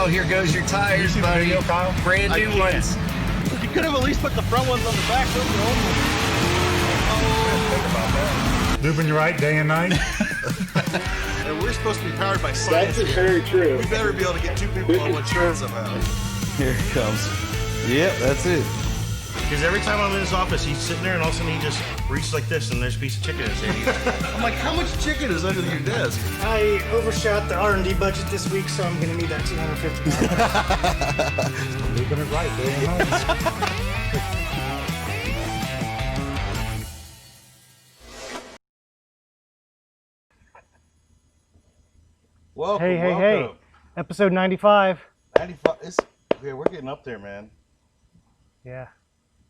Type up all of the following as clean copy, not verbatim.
here goes your tires, buddy. Video, Kyle? Brand new ones. You could have at least put the front ones on the back. Those are old ones. Lubing right day and night. And we're supposed to be powered by science. That's very true. We better be able to get two people on one train somehow. Here it comes. Yep, that's it. Because every time I'm in his office, he's sitting there and all of a sudden he just reaches like this and there's a piece of chicken in his hand. I'm like, how much chicken is under your desk? I overshot the R&D budget this week, so I'm going to need that $250. Lubing it right day and night. Welcome, Hey. Episode 95. 95. Yeah, we're getting up there, man. Yeah,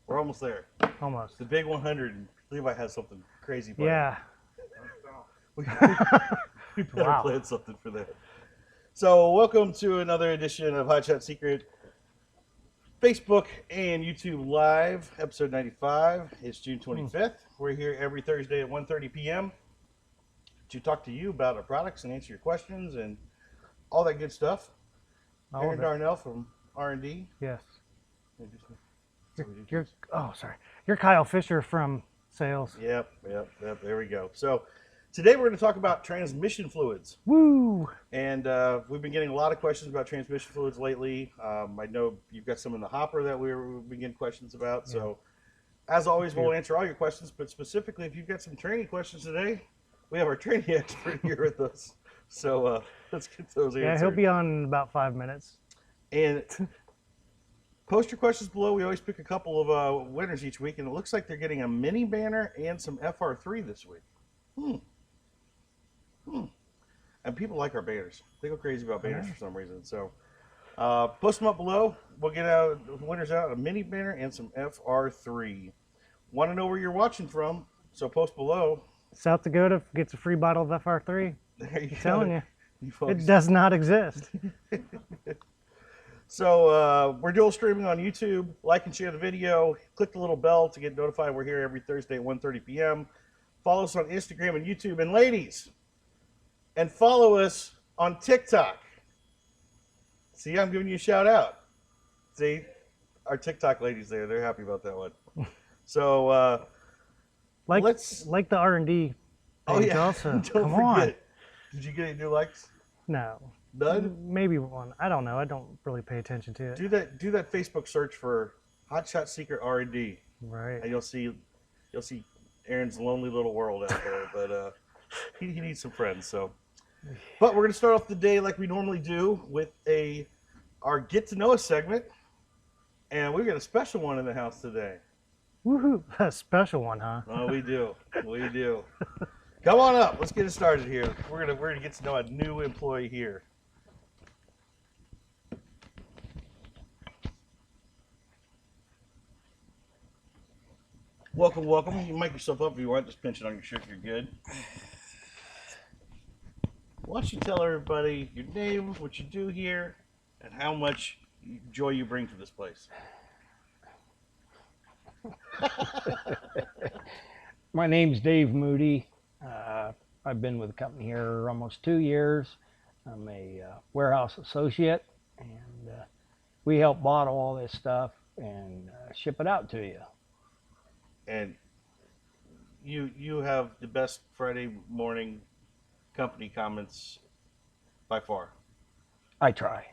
We're almost there. almost. The big 100. And Levi has something crazy planned. Yeah. We better plan something for that. So, welcome to another edition of Hot Shot Secret Facebook and YouTube Live, episode 95. It's June 25th. We're here every Thursday at 1:30 p.m. to talk to you about our products and answer your questions and all that good stuff. All Aaron of it. Darnell from R&D. Yes. You're Kyle Fisher from sales. Yep. There we go. So today we're going to talk about transmission fluids. Woo! And we've been getting a lot of questions about transmission fluids lately. I know you've got some in the hopper that we've been getting questions about. Yeah. So as always, we'll answer all your questions. But specifically, if you've got some training questions today, we have our training expert here with us. So let's get those answered. Yeah, he'll be on in about 5 minutes. And post your questions below. We always pick a couple of winners each week, and it looks like they're getting a mini banner and some FR3 this week. And people like our banners. They go crazy about banners for some reason. So post them up below. We'll get winners out, a mini banner and some FR3. Want to know where you're watching from? So post below. South Dakota gets a free bottle of FR3. There you I'm telling you, folks. it does not exist. So we're dual streaming on YouTube. Like and share the video. Click the little bell to get notified. We're here every Thursday at 1:30 p.m. Follow us on Instagram and YouTube. And ladies, and follow us on TikTok. See, I'm giving you a shout out. See, our TikTok ladies there, they're happy about that one. So Like the R&D page yeah. also. Don't Come forget. on. Did you get any new likes? No. None? Maybe one. I don't know. I don't really pay attention to it. Do that Facebook search for Hot Shot Secret R&D. Right. And you'll see Aaron's lonely little world out there, but he needs some friends. So, but we're gonna start off the day like we normally do with our Get to Know Us segment, and we've got a special one in the house today. Woohoo! A special one, huh? Oh, we do. Come on up. Let's get it started here. We're gonna get to know a new employee here. Welcome. You can mic yourself up if you want. Just pinch it on your shirt. You're good. Why don't you tell everybody your name, what you do here, and how much joy you bring to this place? My name's Dave Moody. I've been with the company here almost 2 years. I'm a warehouse associate, and we help bottle all this stuff and ship it out to you. And you have the best Friday morning company comments by far. I try.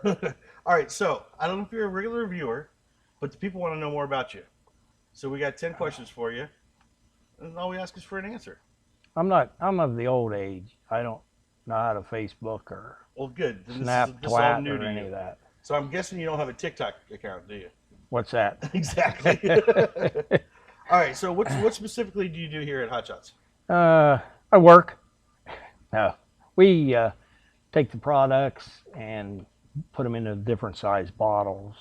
All right, so I don't know if you're a regular viewer, but the people want to know more about you. So we got 10 questions for you, and all we ask is for an answer. I'm of the old age. I don't know how to Facebook or Well, good. Then Snap, this is all Twat, new or to any you. of that. So I'm guessing you don't have a TikTok account, do you? What's that? Exactly. All right, so what specifically do you do here at Hot Shots? I work. We take the products and put them into different size bottles,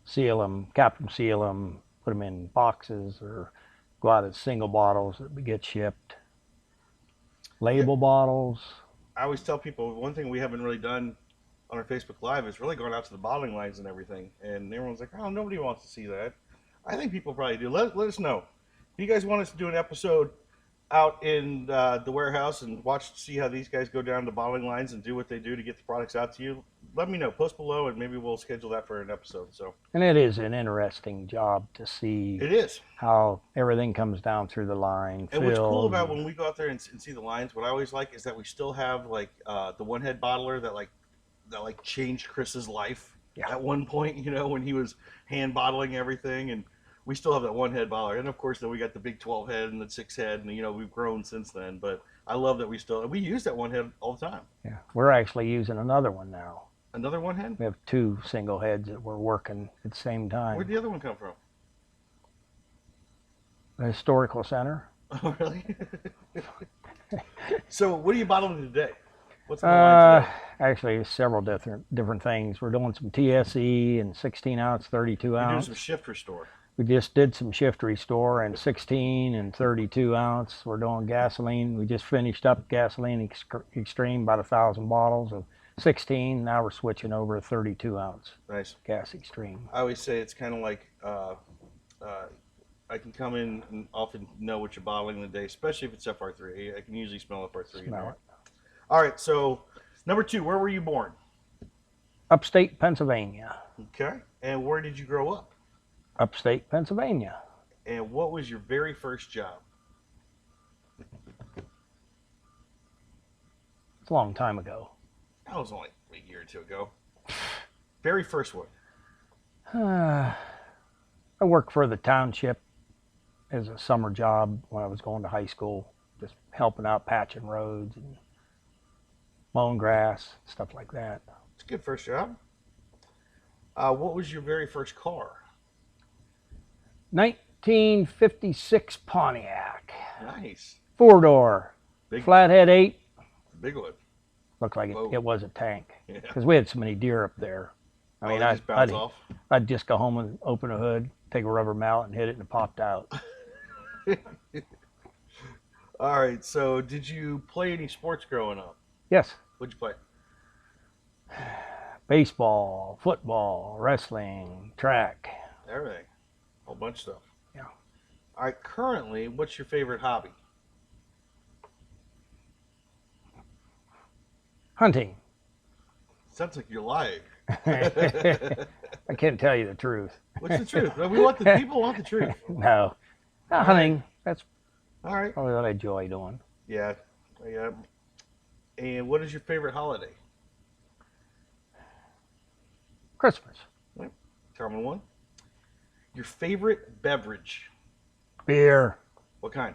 seal them, cap them, seal them, put them in boxes, or go out as single bottles that get shipped. Label bottles. I always tell people one thing we haven't really done on our Facebook Live is really going out to the bottling lines and everything. And everyone's like, oh, nobody wants to see that. I think people probably do. Let us know. If you guys want us to do an episode out in the warehouse and see how these guys go down the bottling lines and do what they do to get the products out to you, let me know. Post below, and maybe we'll schedule that for an episode. So. And it is an interesting job to see It is. how everything comes down through the line. And what's cool filled, about when we go out there and see the lines, what I always like is that we still have like the one head bottler that changed Chris's life at one point. You know, when he was hand bottling everything, and we still have that one head bottler. And of course, then we got the big 12 head and the 6 head, and you know we've grown since then. But I love that we use that one head all the time. Yeah, we're actually using another one now. Another one head? We have 2 single heads that we're working at the same time. Where'd the other one come from? The historical center. Oh, really? So, what are you bottling today? What's on the line today? Actually, several different things. We're doing some TSE and 16 ounce, 32 You're doing ounce. some shift restore. We just did some shift restore and 16 and 32 ounce. We're doing gasoline. We just finished up gasoline extreme, about 1,000 bottles of 16. Now we're switching over to 32 ounce. Nice. Gas extreme. I always say it's kind of like I can come in and often know what you're bottling in the day, especially if it's FR3. I can usually smell FR3 in there. All right, so number 2, where were you born? Upstate Pennsylvania. Okay. And where did you grow up? Upstate Pennsylvania. And what was your very first job? It's a long time ago. That was only a year or 2 ago. Very first one. I worked for the township as a summer job when I was going to high school, just helping out patching roads and mowing grass, stuff like that. It's a good first job. What was your very first car? 1956 Pontiac. Nice. 4-door. Big, Flathead 8. big one. Looked like Whoa. it was a tank. Yeah. Because we had so many deer up there. I mean, they just bounce I'd, off. I'd just go home and open the hood, take a rubber mallet and hit it, and it popped out. All right, so did you play any sports growing up? Yes. What'd you play? Baseball, football, wrestling, track. Everything. A whole bunch of stuff. Yeah. All right, currently, what's your favorite hobby? Hunting. Sounds like you're lying. I can't tell you the truth. What's the truth? People want the truth. No. Hunting. That's All right. probably what I enjoy doing. Yeah. Yeah. And what is your favorite holiday? Christmas. Common one. Your favorite beverage? Beer. What kind?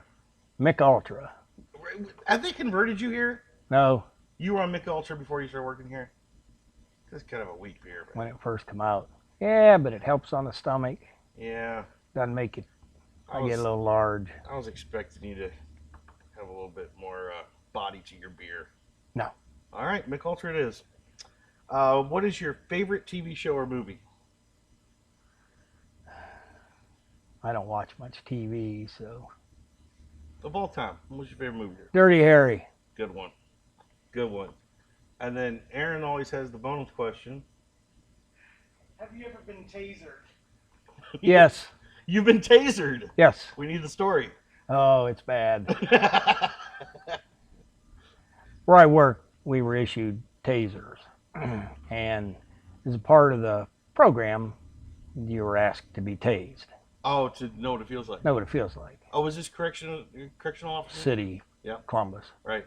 Mick Ultra. Have they converted you here? No, You were on Mick Ultra before you started working here? That's kind of a weak beer, man. when it first come out. Yeah, but it helps on the stomach. Yeah. Doesn't make it. I was- get a little large. I was expecting you to have a little bit more body to your beer. No. All right, Mick Ultra it is. What is your favorite TV show or movie? I don't watch much TV, so. Of all time, what's your favorite movie? Dirty Harry. Good one. Good one. And then Aaron always has the bonus question. Have you ever been tasered? Yes. You've been tasered. Yes. We need the story. Oh, it's bad. Where I work, we were issued tasers. And as a part of the program, you were asked to be tased. Oh, to know what it feels like. Know what it feels like. Oh, was this correctional officer? City, Yeah. Columbus. Right.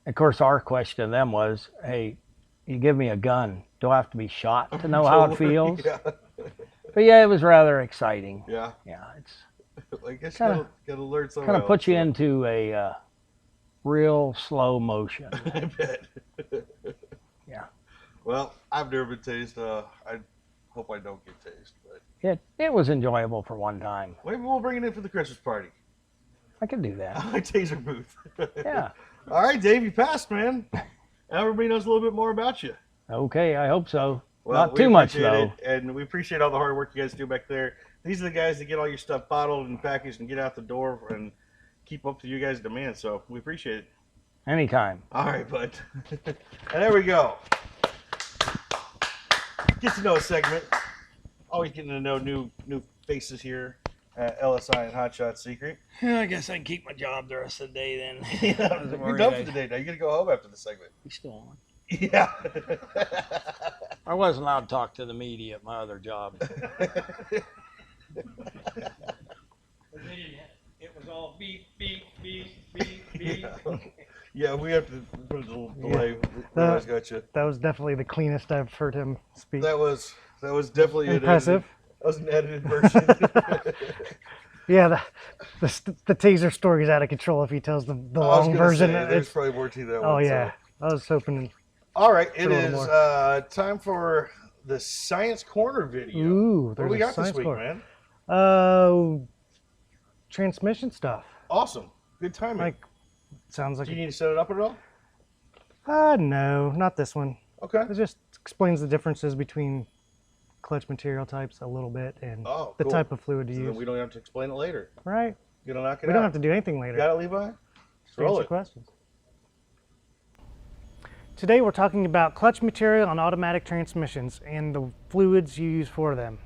Of course, our question to them was, hey, you give me a gun, do I have to be shot to know how it feels? Yeah. But yeah, it was rather exciting. Yeah. Yeah, it's I guess Kinda- gotta learn something. kind of puts you into a real slow motion. I bet. Yeah. Well, I've never been tased. I hope I don't get tased, but It was enjoyable for one time. maybe we'll bring it in for the Christmas party. I could do that. My taser booth. Yeah. All right, Dave, you passed, man. Now everybody knows a little bit more about you. Okay, I hope so. Well, Not we too much, appreciate though. it, and we appreciate all the hard work you guys do back there. These are the guys that get all your stuff bottled and packaged and get out the door and keep up to you guys' demands. So we appreciate it. Anytime. All right, bud. And there we go. Get to know a segment. Always getting to know new faces here at LSI and Hot Shot Secret. I guess I can keep my job the rest of the day then. You're done for the day now. You got to go home after the segment. We still on. Yeah. I wasn't allowed to talk to the media at my other job. It was all beep, beep, beep, beep, beep. Yeah, we have to put a little delay. Realize gotcha. That was definitely the cleanest I've heard him speak. That was definitely Impressive. That was an edited version. Yeah, the taser story is out of control if he tells the I was long gonna version. say, there's It's, probably more to that oh one. yeah, So. I was hoping. All right, it a little is time for the Science Corner video. Ooh, what there's do we a got this science week, corner. man? Transmission stuff. Awesome. Good timing. Like, sounds like. Do you need to set it up at all? No, not this one. Okay. It just explains the differences between clutch material types a little bit and Oh, the cool. type of fluid to So use. then we don't have to explain it later. Right? You don't knock it We out. don't have to do anything later. Got it, Levi? Just Roll answer it. questions. Today we're talking about clutch material on automatic transmissions and the fluids you use for them.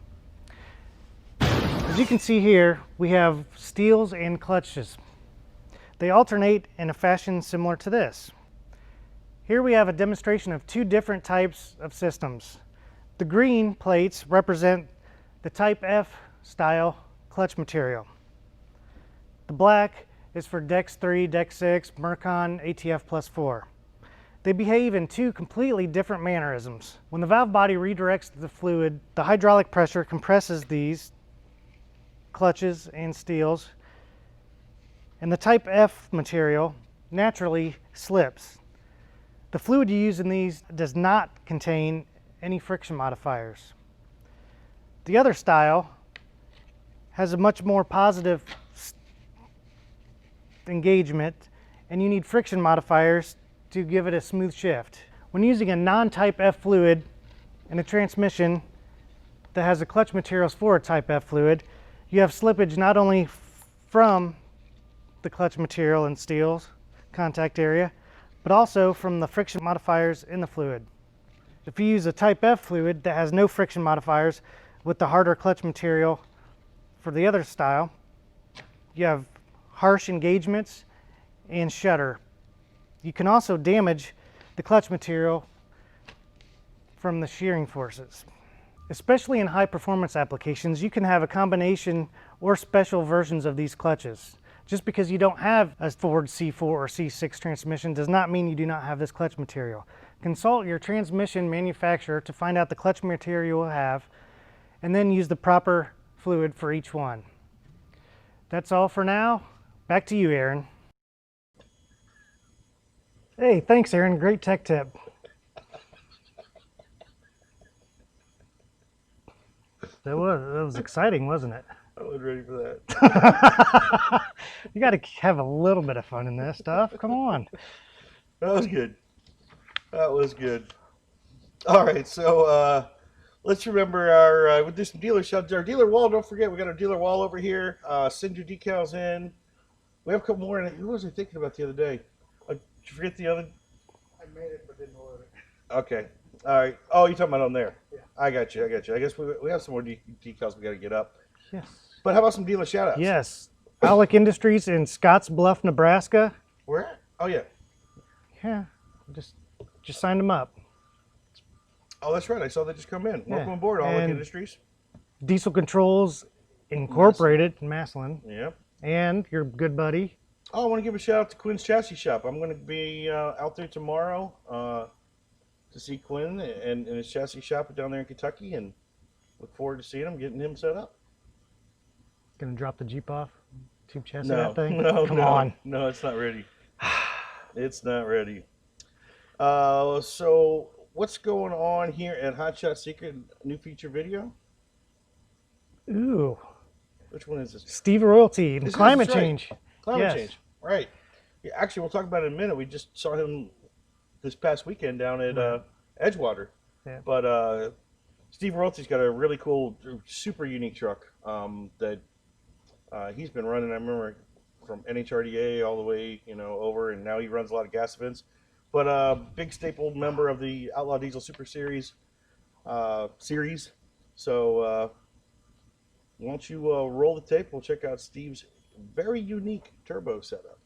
As you can see here, we have steels and clutches. They alternate in a fashion similar to this. Here we have a demonstration of two different types of systems. The green plates represent the Type F style clutch material. The black is for Dex 3, Dex 6, Mercon, ATF plus 4. They behave in two completely different mannerisms. When the valve body redirects the fluid, the hydraulic pressure compresses these clutches and steels, and the Type F material naturally slips. The fluid you use in these does not contain any friction modifiers. The other style has a much more positive engagement, and you need friction modifiers to give it a smooth shift. When using a non-Type F fluid in a transmission that has the clutch materials for a Type F fluid, you have slippage not only from the clutch material and steels contact area, but also from the friction modifiers in the fluid. If you use a Type F fluid that has no friction modifiers with the harder clutch material for the other style, you have harsh engagements and shudder. You can also damage the clutch material from the shearing forces. Especially in high performance applications, you can have a combination or special versions of these clutches. Just because you don't have a Ford C4 or C6 transmission does not mean you do not have this clutch material. Consult your transmission manufacturer to find out the clutch material you will have, and then use the proper fluid for each one. That's all for now. Back to you, Aaron. Hey, thanks, Aaron. Great tech tip. That was exciting, wasn't it? I wasn't ready for that. You got to have a little bit of fun in this stuff. Come on. That was good. That was good. All right, so let's remember our, we'll do some dealer shout. Our dealer wall, don't forget, we got our dealer wall over here. Send your decals in. We have a couple more in it. Who was I thinking about the other day? Did you forget the other? I made it, but didn't order it. Okay. All right. Oh, you're talking about on there. Yeah. I got you. I guess we have some more decals we got to get up. Yes. But how about some dealer shout outs? Yes. Alec Industries in Scotts Bluff, Nebraska. Where? Oh, yeah. Yeah. Just signed them up. Oh, that's right. I saw that just come in. Yeah. Welcome aboard, Alec And- Industries. Diesel Controls Incorporated in Massillon. Yep. And your good buddy. Oh, I want to give a shout out to Quinn's Chassis Shop. I'm going to be out there tomorrow to see Quinn and his chassis shop down there in Kentucky, and look forward to seeing him, getting him set up. Gonna drop the Jeep off? Tube chassis No, that thing? no, Come no. on. No, it's not ready. It's not ready. So what's going on here at Hot Shot Secret? New feature video? Ooh. Which one is this? Steve Royalty and This is- climate that's right. change. Climate Yes. change. Right. Yeah, actually, we'll talk about it in a minute. We just saw him this past weekend down at Edgewater. Yeah. But Steve Royalty's got a really cool, super unique truck that he's been running. I remember from NHRDA all the way, over, and now he runs a lot of gas events. But big staple member of the Outlaw Diesel Super Series series. So why don't you roll the tape? We'll check out Steve's very unique turbo setup.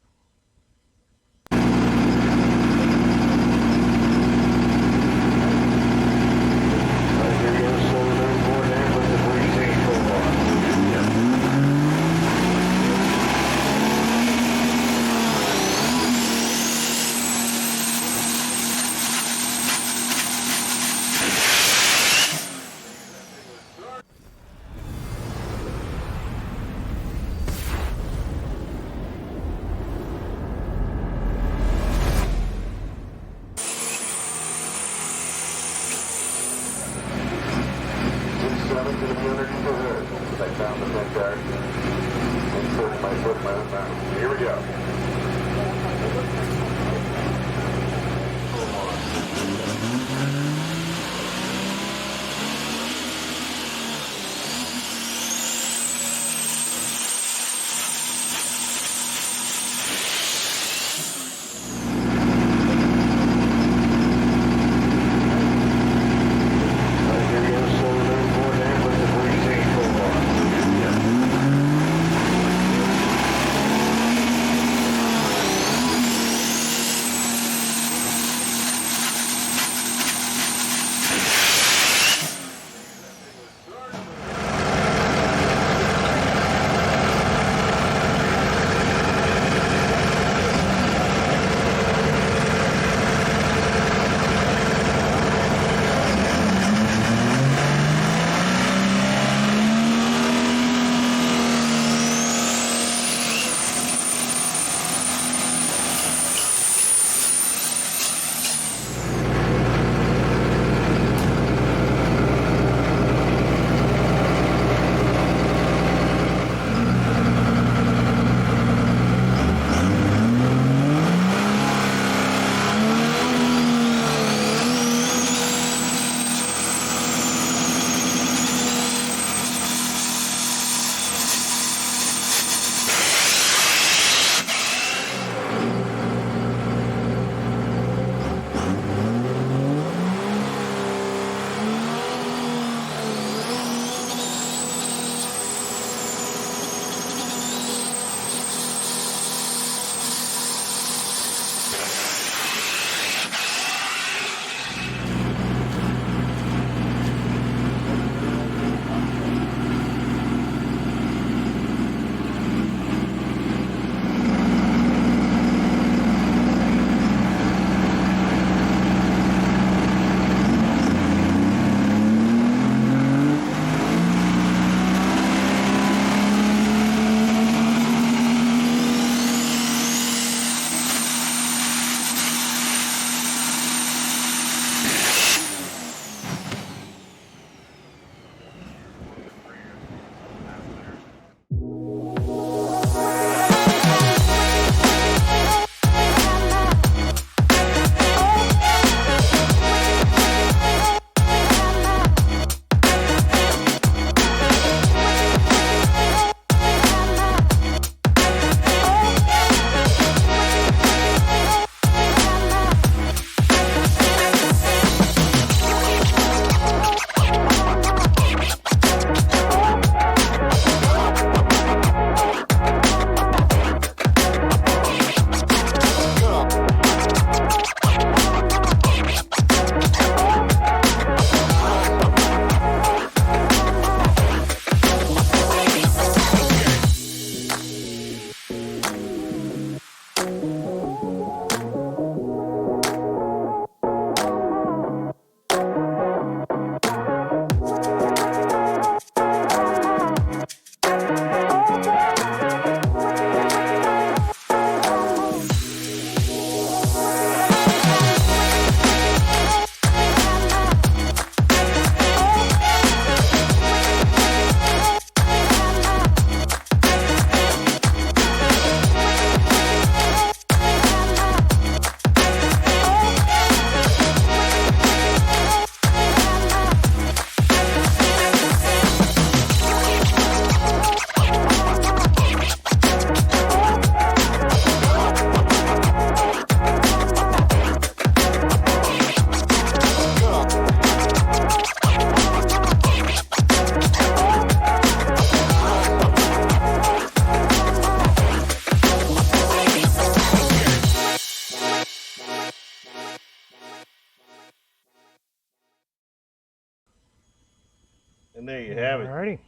And there you have it. Alrighty.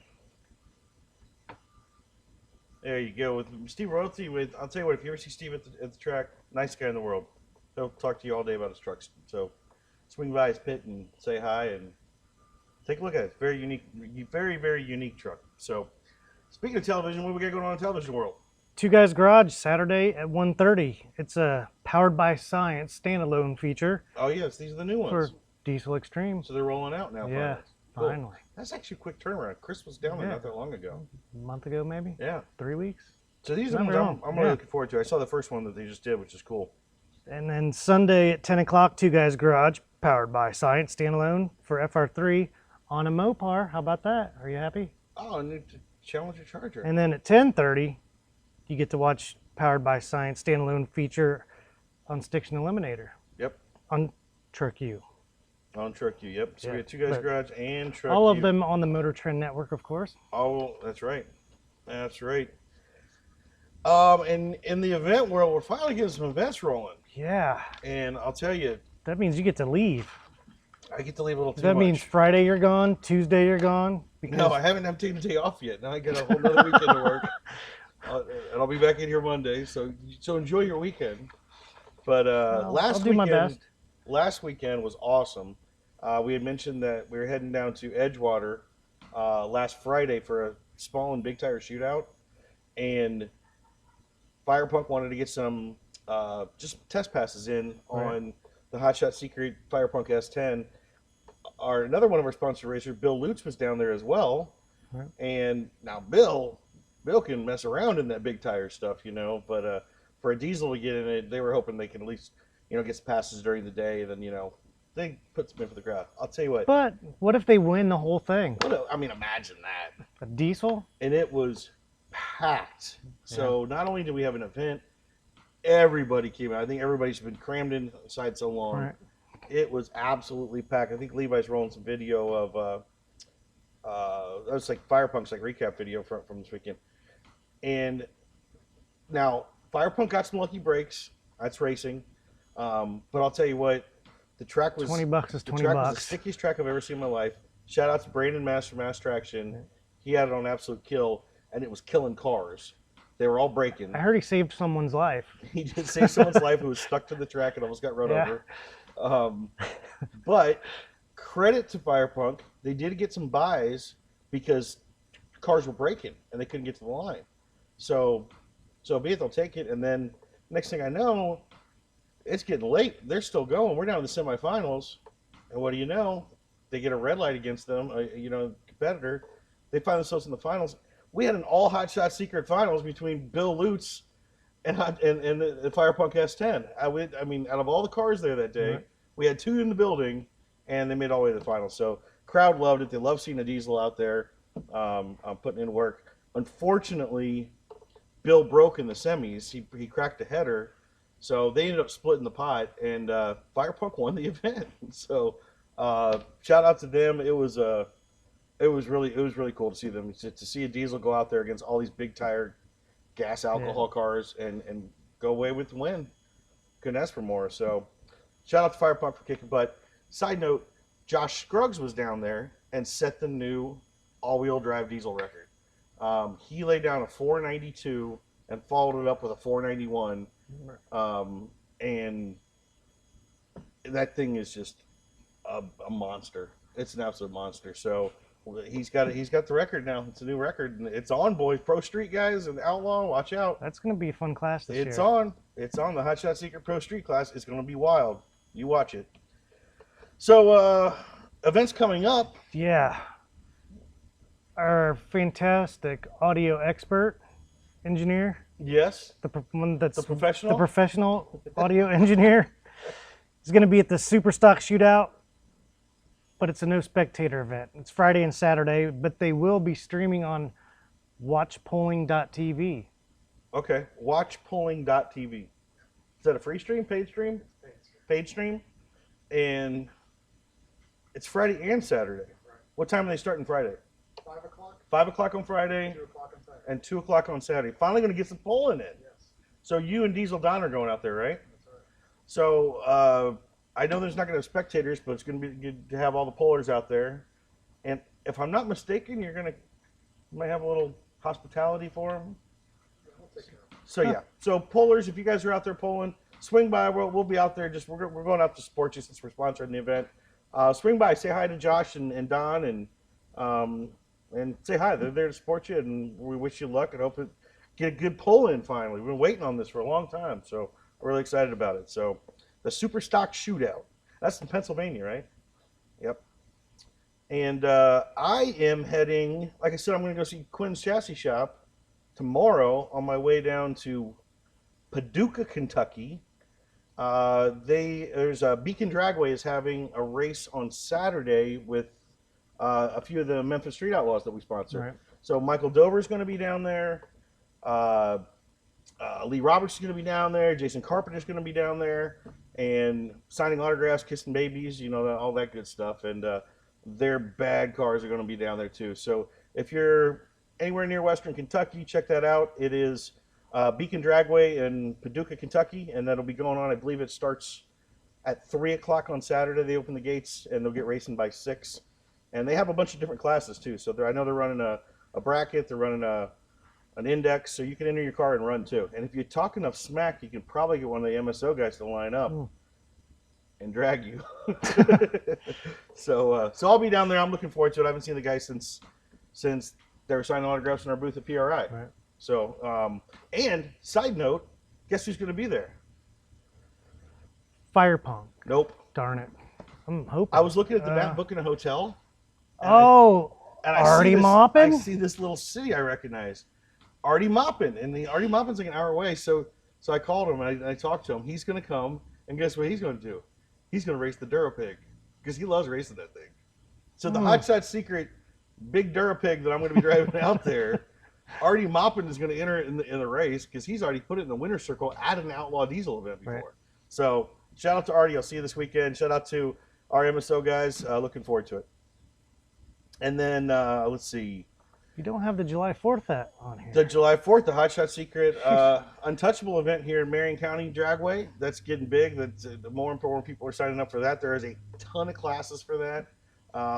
There you go. With Steve Royalty, I'll tell you what, if you ever see Steve at the track, nicest guy in the world. He'll talk to you all day about his trucks. So swing by his pit and say hi and take a look at it. It's very unique, very, very unique truck. So speaking of television, what we got going on in the television world? Two Guys Garage, Saturday at 1:30. It's a Powered by Science standalone feature Oh, yes, these are the new ones. for Diesel Extreme. So they're rolling out now. Yeah, Cool. finally. That's actually a quick turnaround. Chris was down there Yeah. not that long ago. A month ago, maybe? Yeah. 3 weeks? So these are the Not ones very I'm long. really Yeah. looking forward to. I saw the first one that they just did, which is cool. And then Sunday at 10 o'clock, Two Guys Garage, Powered by Science standalone for FR3 on a Mopar. How about that? Are you happy? Oh, and it's a Challenger Charger. And then at 10:30, you get to watch Powered by Science standalone feature on Stiction Eliminator Yep. on Truck U. On Truck U, yep. So we Yeah, got Two Guys but Garage and Truck All U. of them on the Motor Trend Network, of course. Oh, that's right. That's right. And in the event world, we're finally getting some events rolling. Yeah, And I'll tell you, that means you get to leave. I get to leave a little too That much. means Friday you're gone, Tuesday you're gone. No, I haven't taken a day off yet. Now I got a whole nother weekend to work. And I'll be back in here Monday. So enjoy your weekend. But I'll do my best. last weekend was awesome. We had mentioned that we were heading down to Edgewater last Friday for a small and big tire shootout. And Firepunk wanted to get some just test passes in on the Hot Shot Secret Firepunk S10. Another one of our sponsor racers, Bill Lutz, was down there as well. Right. And now Bill can mess around in that big tire stuff, but for a diesel to get in it, they were hoping they could at least, get some passes during the day, and then, they put some in for the crowd. I'll tell you what. But what if they win the whole thing? Imagine that. A diesel? And it was packed. So not only did we have an event, everybody came out. I think everybody's been crammed inside so long. Right. It was absolutely packed. I think Levi's rolling some video of that was like Firepunk's recap video from this weekend. And now Firepunk got some lucky breaks. That's racing. But I'll tell you what, the track was $20 is the 20 track was the bucks. stickiest track I've ever seen in my life. Shout out to Brandon Master Mass Traction. He had it on absolute kill, and it was killing cars. They were all breaking. I heard he saved someone's life. He did save someone's life who was stuck to the track and almost got run Yeah. over. But credit to Firepunk, they did get some buys because cars were breaking and they couldn't get to the line. So be it, they'll take it. And then next thing I know, it's getting late. They're still going. We're down in the semifinals. And what do you know? They get a red light against them, competitor. They find themselves in the finals. We had an all Hot Shot Secret finals between Bill Lutz and the Firepunk S10. Out of all the cars there that day, we had two in the building, and they made all the way to the finals. So crowd loved it. They love seeing a diesel out there putting in work. Unfortunately, Bill broke in the semis. He cracked a header, so they ended up splitting the pot, and Firepunk won the event. So shout out to them. It was really cool to see them. To see a diesel go out there against all these big tire gas alcohol cars and go away with the win. Couldn't ask for more. So shout out to Firepunk for kicking butt. Side note, Josh Scruggs was down there and set the new all-wheel drive diesel record. He laid down a 492 and followed it up with a 491. And that thing is just a monster. It's an absolute monster. So he's got the record now. It's a new record, and it's on, boys. Pro Street guys and Outlaw, watch out. That's going to be a fun class this year. It's on. It's on the Hot Shot Secret Pro Street class. It's going to be wild. You watch it. So events coming up. Yeah. Our fantastic audio expert engineer, Yes. the professional? the professional audio engineer, is going to be at the Superstock Shootout, but it's a no spectator event. It's Friday and Saturday, but they will be streaming on watchpolling.tv. Okay. Watchpolling.tv. Is that a free stream? Paid stream? Paid stream. And it's Friday and Saturday. What time are they starting Friday? 5 o'clock, 5 o'clock on Friday 2 o'clock on Saturday. and 2 o'clock on Saturday. Finally going to get some polling in. Yes, So you and Diesel Don are going out there, right? that's right. So I know there's not going to have spectators, but it's going to be good to have all the pollers out there. And if I'm not mistaken, you might have a little hospitality for them. So yeah, so pullers, if you guys are out there pulling, swing by. We'll be out there. We're going out to support you since we're sponsoring the event. Swing by, say hi to Josh and Don, and say hi. They're there to support you, and we wish you luck and hope it get a good pull in finally. We've been waiting on this for a long time, so we're really excited about it. So the Super Stock Shootout. That's in Pennsylvania, right? Yep. And I am heading, like I said, I'm going to go see Quinn's Chassis Shop tomorrow on my way down to Paducah, Kentucky. There's Beacon Dragway is having a race on Saturday with a few of the Memphis Street Outlaws that we sponsor. Right. So Michael Dover is going to be down there. Lee Roberts is going to be down there. Jason Carpenter is going to be down there, and signing autographs, kissing babies, all that good stuff. And their bad cars are going to be down there too. So if you're anywhere near Western Kentucky, check that out. It is Beacon Dragway in Paducah, Kentucky, and that'll be going on. I believe it starts at 3 o'clock on Saturday. They open the gates, and they'll get racing by 6. And they have a bunch of different classes too. So I know they're running a bracket. They're running an index, so you can enter your car and run too. And if you talk enough smack, you can probably get one of the MSO guys to line up and drag you. So I'll be down there. I'm looking forward to it. I haven't seen the guys since they were signing autographs in our booth at PRI. Right. So, and side note, guess who's going to be there? Firepunk. Nope. Darn it. I'm hoping. I was looking at the map, booking a hotel. And Artie Moppin? I see this little city I recognize. Artie Moppin. And the Artie Moppin's like an hour away. So I called him and I talked to him. He's going to come, and guess what he's going to do? He's going to race the Durapig because he loves racing that thing. So the Hot Shot Secret big Durapig that I'm going to be driving out there, Artie Moppin is going to enter in the race because he's already put it in the winner's circle at an Outlaw Diesel event before. Right. So shout out to Artie. I'll see you this weekend. Shout out to our MSO guys. Looking forward to it. And then let's see. You don't have the July 4th on here. The July 4th, the Hot Shot Secret Untouchable event here in Marion County Dragway. That's getting big. That's more and more people are signing up for that. There is a ton of classes for that.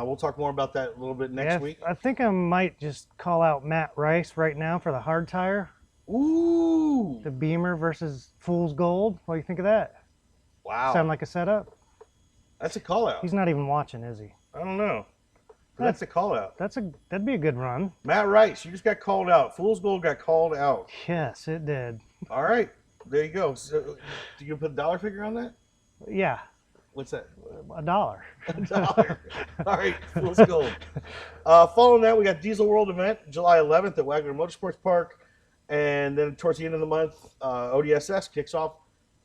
We'll talk more about that a little bit next week. I think I might just call out Matt Rice right now for the hard tire. Ooh. The Beamer versus Fool's Gold. What do you think of that? Wow. Sound like a setup? That's a call out. He's not even watching, is he? I don't know. That's a call out. That'd be a good run. Matt Rice, you just got called out. Fool's Gold got called out. Yes, it did. All right. There you go. So, do you put a dollar figure on that? Yeah. What's that? $1. $1. All right, Fool's Gold. Following that, we got Diesel World event, July 11th at Wagner Motorsports Park. And then towards the end of the month, ODSS kicks off.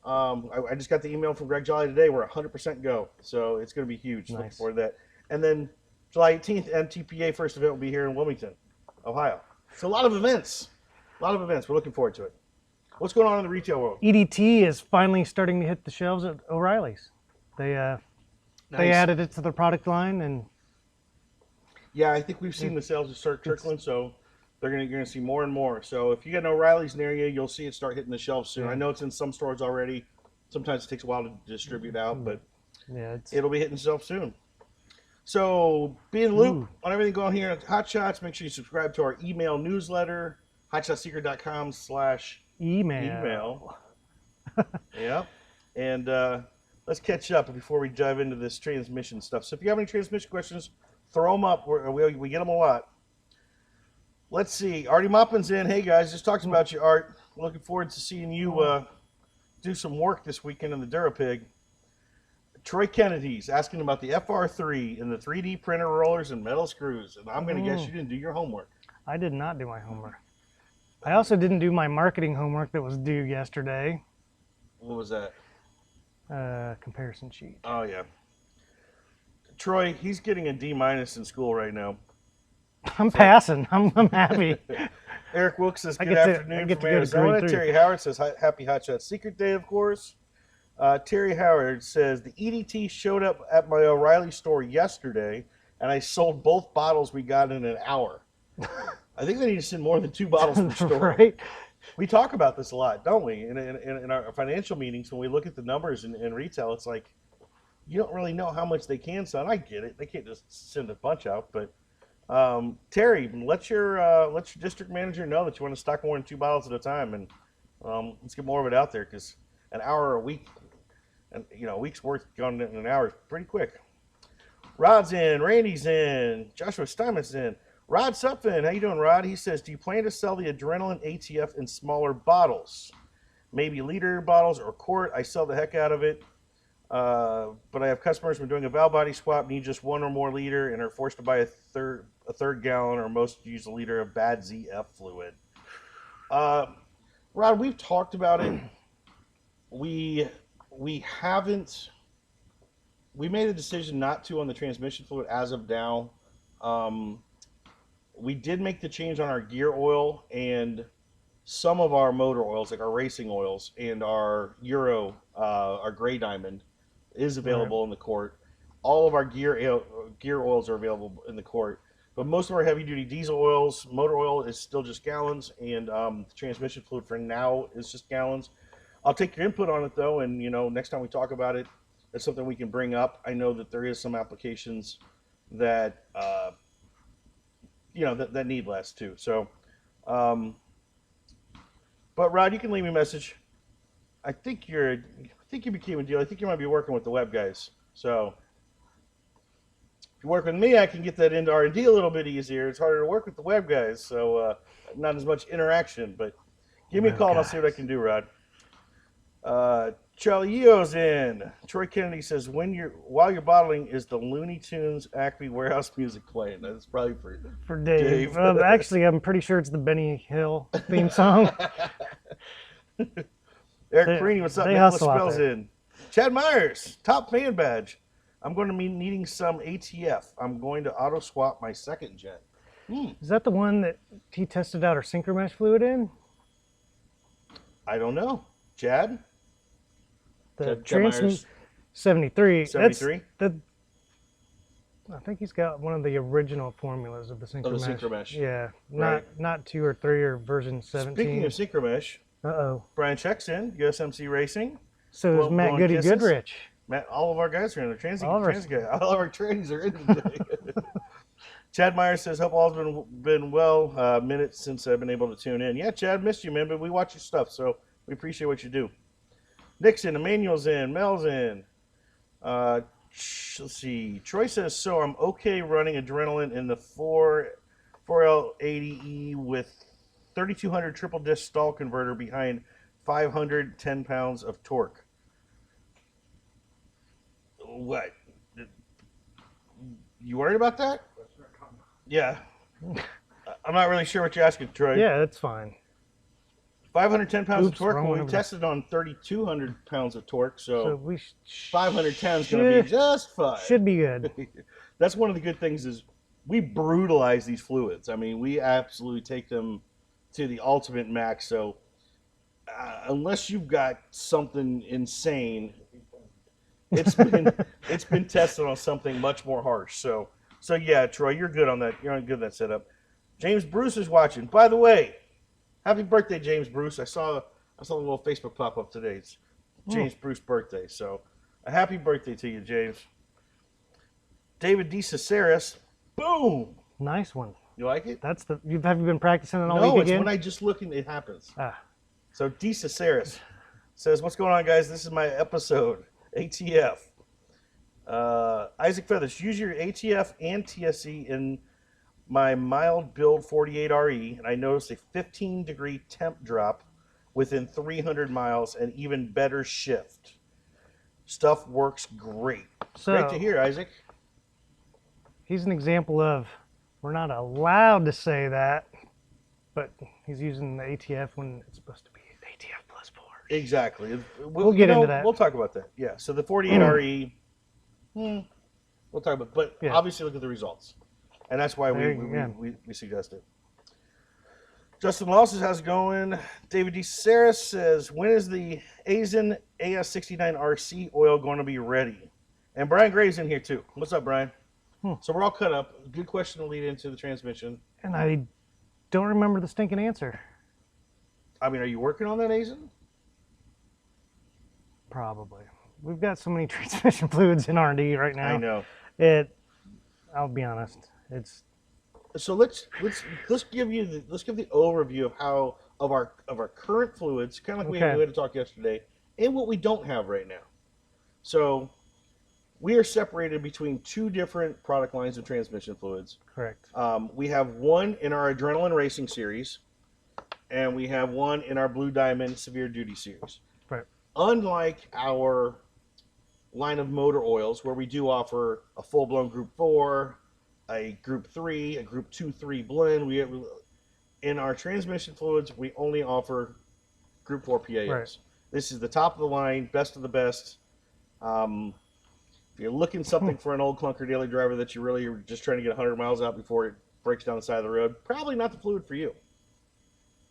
I just got the email from Greg Jolly today. We're 100% go. So it's going to be huge. Nice. Looking forward to that. And then July 18th, MTPA first event will be here in Wilmington, Ohio. So a lot of events. We're looking forward to it. What's going on in the retail world? EDT is finally starting to hit the shelves at O'Reilly's. They added it to the product line, and yeah, I think we've seen the sales start trickling, so you're gonna see more and more. So if you got an O'Reilly's near you, you'll see it start hitting the shelves soon. I know it's in some stores already. Sometimes it takes a while to distribute out, but yeah, it'll be hitting shelves soon. So be in the loop on everything going here at Hot Shots. Make sure you subscribe to our email newsletter, hotshotsecret.com/email. Yep. And let's catch up before we dive into this transmission stuff. So if you have any transmission questions, throw them up. We get them a lot. Let's see. Artie Moppin's in. Hey, guys, just talking about you, Art. Looking forward to seeing you do some work this weekend in the Durapig. Troy Kennedy's asking about the FR3 and the 3D printer rollers and metal screws. And I'm going to guess you didn't do your homework. I did not do my homework. I also didn't do my marketing homework that was due yesterday. What was that? Comparison sheet. Oh, yeah. Troy, he's getting a D- in school right now. I'm passing. I'm happy. Eric Wilkes says, good afternoon from Arizona. Terry Howard says, happy Hot Shot Secret Day, of course. Terry Howard says, the EDT showed up at my O'Reilly store yesterday, and I sold both bottles we got in an hour. I think they need to send more than 2 bottles per store. Right? We talk about this a lot, don't we? In our financial meetings, when we look at the numbers in retail, it's like, you don't really know how much they can sell. I get it. They can't just send a bunch out, but Terry, let your district manager know that you want to stock more than 2 bottles at a time, and let's get more of it out there because an hour a week, and a week's worth gone in an hour is pretty quick. Rod's in, Randy's in, Joshua Steinman's in. Rod Supfin, how you doing, Rod? He says, do you plan to sell the Adrenaline ATF in smaller bottles? Maybe liter bottles or quart. I sell the heck out of it. But I have customers who are doing a valve body swap, need just 1 or more liter, and are forced to buy a third gallon, or most use a liter of bad ZF fluid. Rod, we've talked about it. We haven't. We made a decision not to on the transmission fluid as of now. We did make the change on our gear oil and some of our motor oils, like our racing oils and our Euro, our Gray Diamond, is available in the quart. All of our gear oils are available in the quart, but most of our heavy duty diesel oils, motor oil is still just gallons, and the transmission fluid for now is just gallons. I'll take your input on it though, and next time we talk about it, it's something we can bring up. I know that there is some applications that that need less too. So, but Rod, you can leave me a message. I think you became a deal. I think you might be working with the web guys. So if you work with me, I can get that into R&D a little bit easier. It's harder to work with the web guys, so not as much interaction. But give me a call and I'll see what I can do, Rod. Charlie Eo's in. Troy Kennedy says, while you're bottling, is the Looney Tunes Acme Warehouse music playing? That's probably for Dave. Actually, I'm pretty sure it's the Benny Hill theme song. Eric Carini, what's up? Nicholas Spells in. Chad Myers, top fan badge. I'm going to be needing some ATF. I'm going to auto swap my second gen. Is that the one that he tested out our synchro mesh fluid in? I don't know. Chad? The Transmission 73. 73? I think he's got one of the original formulas of the synchro mesh. Synchro mesh. Yeah, Right. not 2 or 3 or version 17. Speaking of synchro mesh, Brian checks in, USMC Racing. So is Matt Goody Goodrich. Matt, all of our guys are in there. All of our transies are in today. Chad Myers says, hope all's been well. Minutes since I've been able to tune in. Yeah, Chad, missed you, man, but we watch your stuff, so we appreciate what you do. Nixon, Emmanuel's in, Mel's in. Let's see. Troy says, so I'm okay running Adrenaline in the 4L80E with 3200 triple disc stall converter behind 510 pounds of torque. What? You worried about that? Yeah. I'm not really sure what you're asking, Troy. Yeah, that's fine. 510 pounds of torque. Well, we tested on 3,200 pounds of torque, so 510 is going to be just fine. Should be good. That's one of the good things is we brutalize these fluids. I mean, we absolutely take them to the ultimate max. So unless you've got something insane, it's been tested on something much more harsh. So yeah, Troy, you're good on that. You're on good on that setup. James Bruce is watching. By the way, happy birthday, James Bruce. I saw a little Facebook pop up today. It's James Bruce's birthday. So a happy birthday to you, James. David D. Caceres. Boom. Nice one. You like it? Have you been practicing it all week again? No, it's when I just look and it happens. So D. Caceres says, what's going on, guys? This is my episode. ATF. Isaac Feathers, use your ATF and TSC in my mild build 48RE, and I noticed a 15-degree temp drop within 300 miles and even better shift. Stuff works great. Great to hear, Isaac. He's an example of, we're not allowed to say that, but he's using the ATF when it's supposed to be ATF plus 4. Exactly. We'll get into that. We'll talk about that. Yeah. So the 48RE, we'll talk about, but obviously look at the results. And that's why we suggest it. Justin Lawson, how's it going? David D. Saris says, when is the Aisin AS69RC oil going to be ready? And Brian Gray's in here too. What's up, Brian? So we're all cut up. Good question to lead into the transmission. And I don't remember the stinking answer. I mean, are you working on that, Aisin? Probably. We've got so many transmission fluids in R&D right now. I know. I'll be honest, it's So let's give the overview of our current fluids, kind of like we had to talk yesterday, and what we don't have right now. So we are separated between two different product lines of transmission fluids. Correct. We have one in our Adrenaline Racing series, and we have one in our Blue Diamond Severe Duty series. Right. Unlike our line of motor oils, where we do offer a full-blown Group 4, a Group 3, a Group 2-3 blend, in our transmission fluids, we only offer Group 4 PAOs. Right. This is the top of the line, best of the best. If you're looking something for an old clunker daily driver that you really are just trying to get 100 miles out before it breaks down the side of the road, probably not the fluid for you.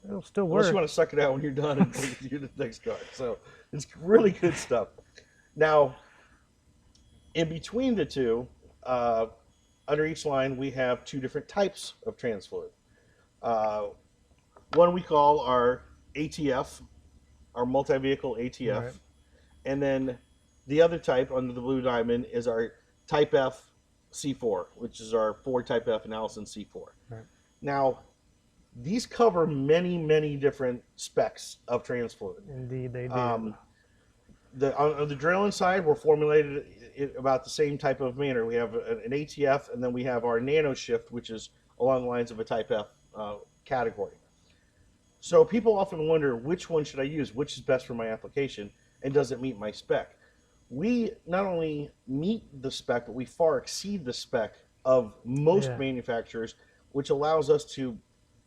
It'll still work. Unless you want to suck it out when you're done and take it to the next car. So it's really good stuff. Now, in between the two, under each line, we have two different types of trans fluid. One we call our ATF, our multi-vehicle ATF. Right. And then the other type under the Blue Diamond is our Type F C4, which is our Ford Type F and Allison C4. Right. Now, these cover many, many different specs of trans fluid. Indeed, they do. On the Adrenaline side, we're formulated in about the same type of manner. We have an ATF, and then we have our Nano Shift, which is along the lines of a Type F category. So people often wonder, which one should I use? Which is best for my application? And does it meet my spec? We not only meet the spec, but we far exceed the spec of most manufacturers, which allows us to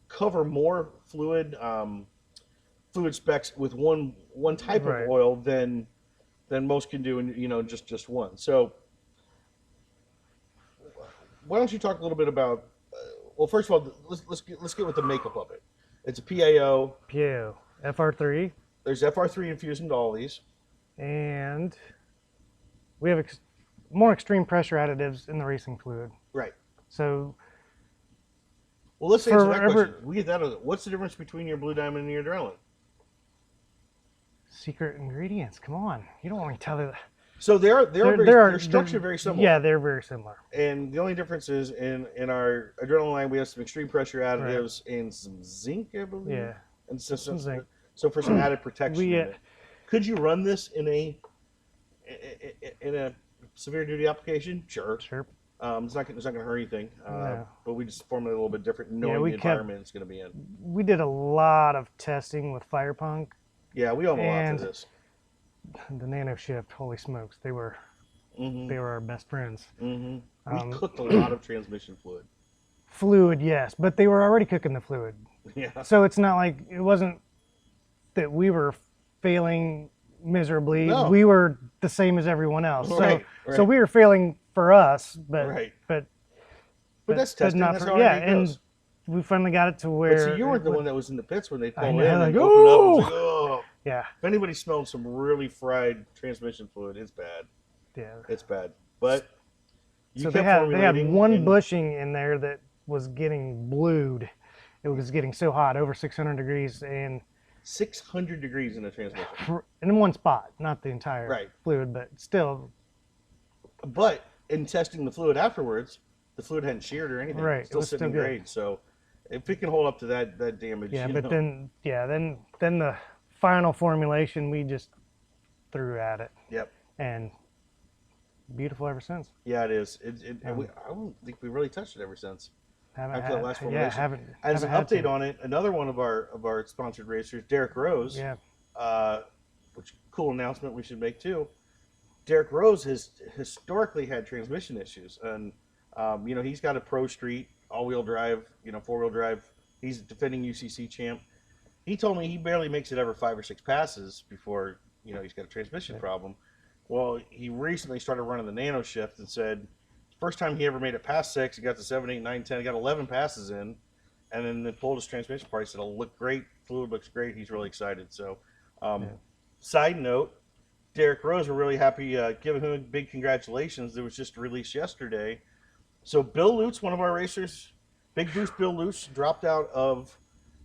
cover more fluid specs with one type of oil than most can do in just one. So why don't you talk a little bit about well, first of all, let's get with the makeup of it. It's a PAO. PAO. FR3. There's FR3 infused into all these. And we have more extreme pressure additives in the racing fluid. Right. So, well, let's answer that question. We get that. What's the difference between your Blue Diamond and your Adrenaline? Secret ingredients. Come on, you don't want me to tell you that. So they're structured very similar. Yeah, they're very similar. And the only difference is in our Adrenaline line, we have some extreme pressure additives and some zinc, I believe. Yeah. And some zinc. So for some added protection. Could you run this in a severe duty application? Sure. Sure. It's not going to hurt anything. No. But we just formulate a little bit different, knowing the environment it's going to be in. We did a lot of testing with Fire Punk. Yeah, we owe a lot to this. The Nano Shift, holy smokes, they were our best friends. Mm-hmm. We cooked a lot of transmission fluid. Fluid, yes, but they were already cooking the fluid. Yeah. So it's not like it wasn't that we were failing miserably. No. We were the same as everyone else. So we were failing for us, but but that's testing. Not that's for, and we finally got it to where. But so you weren't the one that was in the pits when they pulled in and like, opened up. Like, oh. Yeah. If anybody smelled some really fried transmission fluid, it's bad. Yeah. It's bad. But so they had one bushing in there that was getting blued. It was getting so hot, over 600 degrees, and 600 degrees in the transmission. In one spot, not the entire fluid, but still. But in testing the fluid afterwards, the fluid hadn't sheared or anything. Right. Still sitting in grade. So if it can hold up to that damage. Yeah, but then the final formulation we just threw at it. Yep. And beautiful ever since. Yeah, it is. I don't think we really touched it ever since. After that last formulation. Yeah, haven't. As an update on it, another one of our sponsored racers, Derek Rose. Yeah. Which cool announcement we should make too. Derek Rose has historically had transmission issues, and he's got a Pro Street all-wheel drive, 4-wheel drive. He's a defending UCC champ. He told me he barely makes it ever 5 or 6 passes before he's got a transmission problem. Well, he recently started running the Nano Shift and said first time he ever made it past 6, he got to 7, 8, 9, 10, he got 11 passes in, and then they pulled his transmission apart. He said it'll look great, fluid looks great. He's really excited. So, side note, Derek Rose, we're really happy giving him a big congratulations. It was just released yesterday. So Bill Lutz, one of our racers, Big Boost Bill Lutz, dropped out of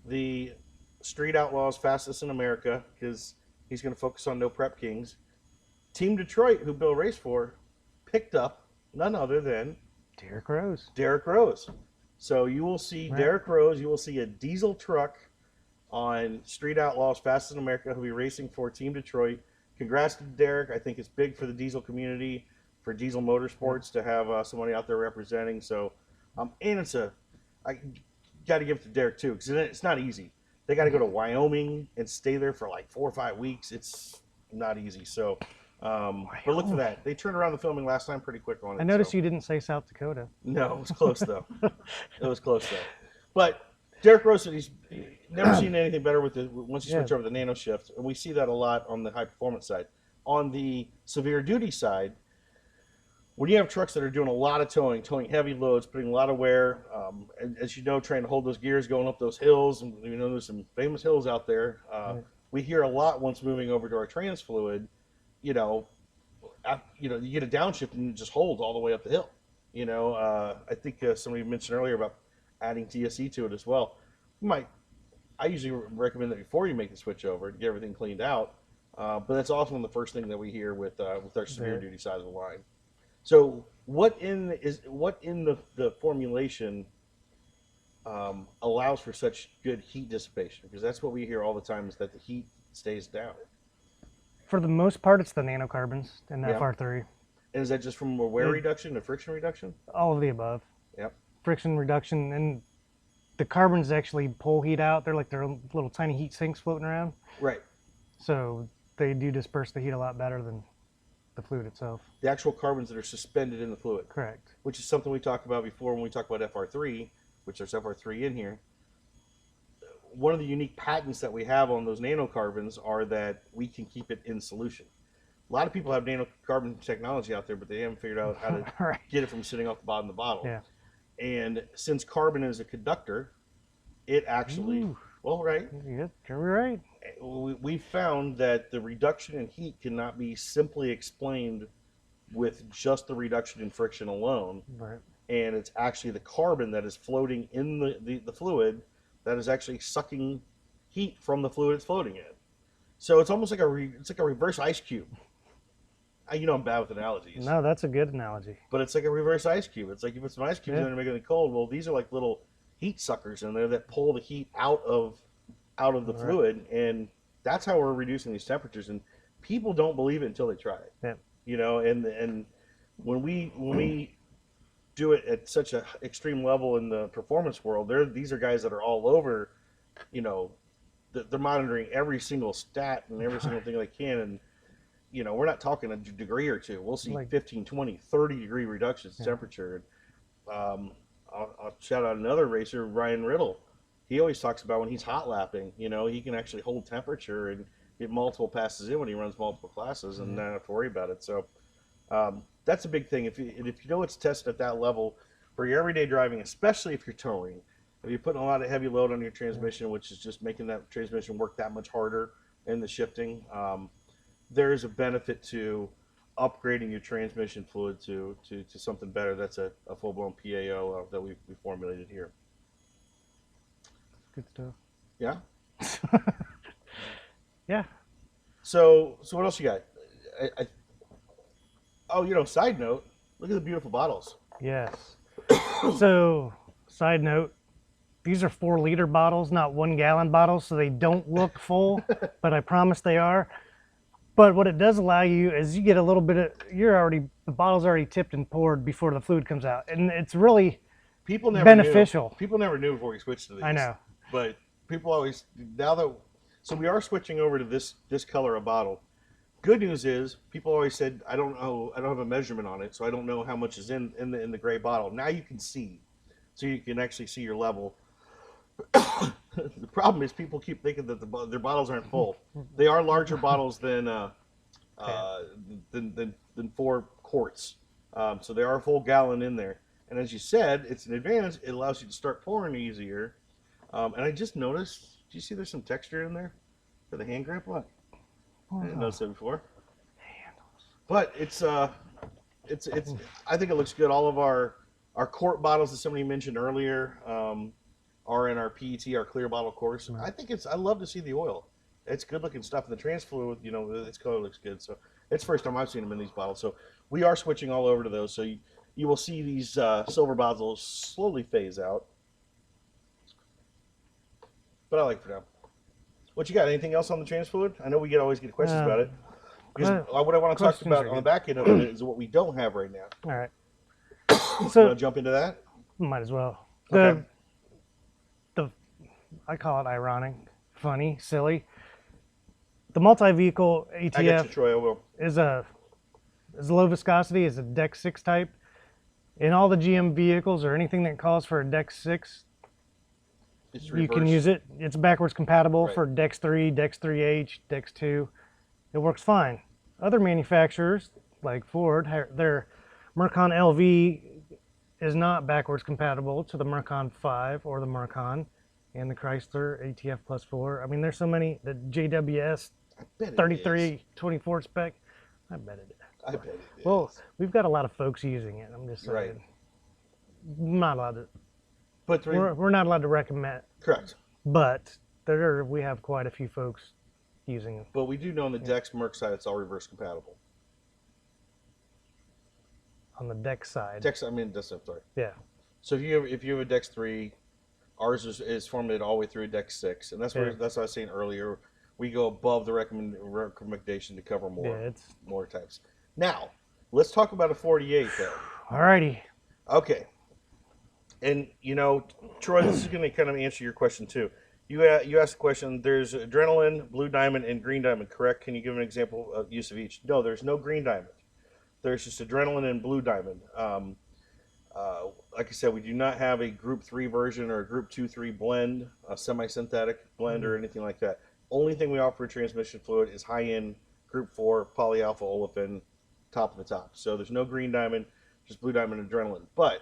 the Street Outlaws Fastest in America because he's going to focus on No Prep Kings. Team Detroit, who Bill raced for, picked up none other than Derek Rose. Derek Rose. So you will see Right. Derek Rose. You will see a diesel truck on Street Outlaws Fastest in America. He'll be racing for Team Detroit. Congrats to Derek. I think it's big for the diesel community, for diesel motorsports to have somebody out there representing. So, and I got to give it to Derek too, because it's not easy. They got to go to Wyoming and stay there for like 4 or 5 weeks. It's not easy. So, but look for that. They turned around the filming last time pretty quick on it. I noticed so. you didn't say South Dakota. No, it was close though. It was close though. But Derek Rose said he's never seen anything better with once you switch over to the nano shift, and we see that a lot on the high performance side. On the severe duty side, when you have trucks that are doing a lot of towing heavy loads, putting a lot of wear, and as you know, trying to hold those gears going up those hills, and you know there's some famous hills out there. We hear a lot once moving over to our trans fluid, you get a downshift and it just holds all the way up the hill. I think somebody mentioned earlier about adding TSE to it as well. I usually recommend that before you make the switch over to get everything cleaned out. But that's often the first thing that we hear with our severe duty side of the line. So what in the formulation allows for such good heat dissipation? Because that's what we hear all the time, is that the heat stays down. For the most part, it's the nanocarbons in Yeah. FR3. And is that just from a wear reduction to friction reduction? All of the above. Yep. Friction reduction, and the carbons actually pull heat out. They're like their little tiny heat sinks floating around. Right. So they do disperse the heat a lot better than the fluid itself. The actual carbons that are suspended in the fluid. Correct. Which is something we talked about before when we talk about FR3, which there's FR3 in here. One of the unique patents that we have on those nanocarbons are that we can keep it in solution. A lot of people have nanocarbon technology out there, but they haven't figured out how to Right. get it from sitting off the bottom of the bottle. Yeah. And since carbon is a conductor, it actually, Ooh. well, right, You're right. we found that the reduction in heat cannot be simply explained with just the reduction in friction alone. Right. And it's actually the carbon that is floating in the fluid that is actually sucking heat from the fluid it's floating in. So it's almost like a reverse ice cube. I'm bad with analogies. No, that's a good analogy. But it's like a reverse ice cube. It's like you put some ice cubes in there to make it cold. Well, these are like little heat suckers in there that pull the heat out of the fluid, and that's how we're reducing these temperatures. And people don't believe it until they try it. Yeah. And when we do it at such an extreme level in the performance world, these are guys that are all over. They're monitoring every single stat and every single thing they can, and we're not talking a degree or two. We'll see 15, 20, 30 degree reductions in temperature. I'll shout out another racer, Ryan Riddle. He always talks about when he's hot lapping, he can actually hold temperature and get multiple passes in when he runs multiple classes and not have to worry about it. So that's a big thing. If you know it's tested at that level for your everyday driving, especially if you're towing, if you're putting a lot of heavy load on your transmission, which is just making that transmission work that much harder in the shifting, there is a benefit to upgrading your transmission fluid to something better. That's a full-blown PAO that we formulated here. Good stuff. Yeah? Yeah. So what else you got? Side note, look at the beautiful bottles. Yes. So, side note, these are 4-liter bottles, not 1-gallon bottles, so they don't look full, but I promise they are. But what it does allow you is you get a little bit of, the bottle's already tipped and poured before the fluid comes out. And it's really beneficial. People never knew before we switched to these. I know. But people always, so we are switching over to this color of bottle. Good news is, people always said, I don't have a measurement on it, so I don't know how much is in the gray bottle. Now you can see. So you can actually see your level. The problem is people keep thinking that their bottles aren't full. They are larger bottles than 4 quarts. So they are a full gallon in there. And as you said, it's an advantage. It allows you to start pouring easier. And I just noticed, do you see there's some texture in there for the hand grip? Look. I didn't notice that before. But it's I think it looks good. All of our quart bottles that somebody mentioned earlier are in our PET, our clear bottle course. Right. I love to see the oil. It's good looking stuff. And the trans fluid, its color looks good. So it's the first time I've seen them in these bottles. So we are switching all over to those. So you will see these silver bezels slowly phase out. But I like it for now. What you got? Anything else on the trans fluid? I know we always get questions about it. Because what I want to talk questions about are on the good. back end of it is what we don't have right now. All right. So, So want to jump into that? might as well. Okay. I call it ironic, funny, silly. The multi-vehicle I got you, ATF Troy. I will. is low viscosity, is a Deck 6 type. In all the GM vehicles or anything that calls for a Deck 6, It's you can reversed. use it. It's backwards compatible Right. for Dex 3, Dex 3H, Dex 2. It works fine. Other manufacturers, like Ford, their Mercon LV is not backwards compatible to the Mercon 5 or the Mercon and the Chrysler ATF Plus 4. I mean, there's so many. The JWS I bet it is. 3324 spec. I bet it is. I bet it is. Well, we've got a lot of folks using it. I'm just saying. Right. Not allowed to. But We're not allowed to recommend, correct. but we have quite a few folks using it. But we do know on the Dex Merc side it's all reverse compatible. On the deck side. Dex, I mean, Dex, I'm sorry. Yeah. So if you have a Dex 3, ours is formatted all the way through Dex 6, and that's Yeah. what I was saying earlier. We go above the recommendation to cover more Yeah, it's more types. Now, let's talk about a 48 though. alrighty. Okay. And you know, Troy, this is going to kind of answer your question too. You asked the question. There's adrenaline, blue diamond, and green diamond. Correct? Can you give an example of use of each? No, there's no green diamond. There's just adrenaline and blue diamond. Like I said, we do not have a Group 3 version or a Group 2-3 blend, a semi-synthetic blend, or anything like that. Only thing we offer transmission fluid is high-end Group 4 polyalpha olefin, top of the top. So there's no green diamond, just blue diamond and adrenaline. But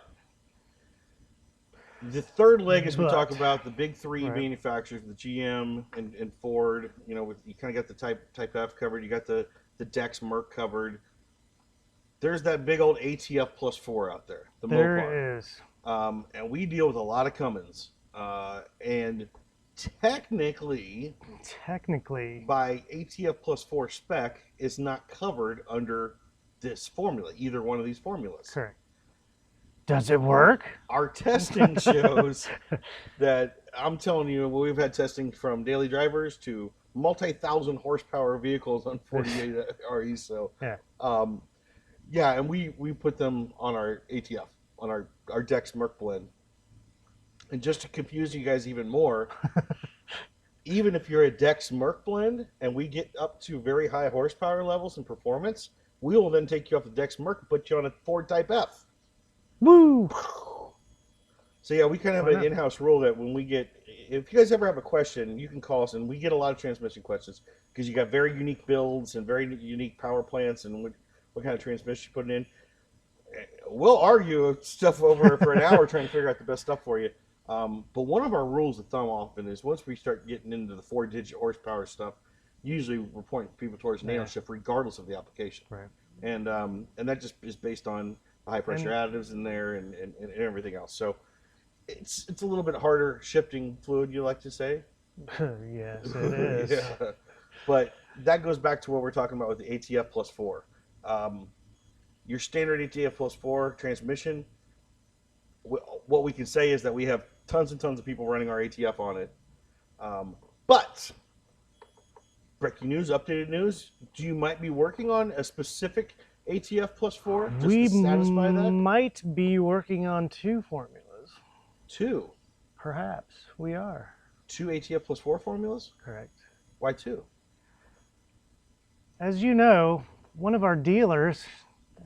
the third leg, as we talk about, the big three Right. manufacturers, the GM and Ford, you know, you kind of got the Type F covered, you got the Dex Merc covered. There's that big old ATF Plus 4 out there, the Mopar. There is. And we deal with a lot of Cummins. And technically, by ATF Plus 4 spec, is not covered under this formula, either one of these formulas. Correct. Does it work? Our testing shows that, I'm telling you, we've had testing from daily drivers to multi-thousand horsepower vehicles on 48 REs. So, Yeah. and we put them on our ATF, on our Dex Merc blend. And just to confuse you guys even more, even if you're a Dex Merc blend and we get up to very high horsepower levels and performance, we will then take you off the Dex Merc and put you on a Ford Type F. Woo! So yeah, we kind of have an in-house rule that when we get, if you guys ever have a question, you can call us, and we get a lot of transmission questions because you got very unique builds and very unique power plants and what kind of transmission you're putting in. We'll argue stuff over for an hour trying to figure out the best stuff for you. But one of our rules of thumb often is once we start getting into the 4-digit horsepower stuff, usually we're pointing people towards nano shift regardless of the application. Right. And that just is based on the high pressure additives in there and everything else. So it's a little bit harder shifting fluid, you like to say. Yes, it is. Yeah. But that goes back to what we're talking about with the ATF Plus 4. Your standard ATF Plus 4 transmission, what we can say is that we have tons and tons of people running our ATF on it. But breaking news, updated news, you might be working on a specific ATF Plus 4 just We to satisfy that? might be working on 2 formulas. 2? Perhaps we are. 2 ATF Plus 4 formulas? Correct. Why 2? As you know, one of our dealers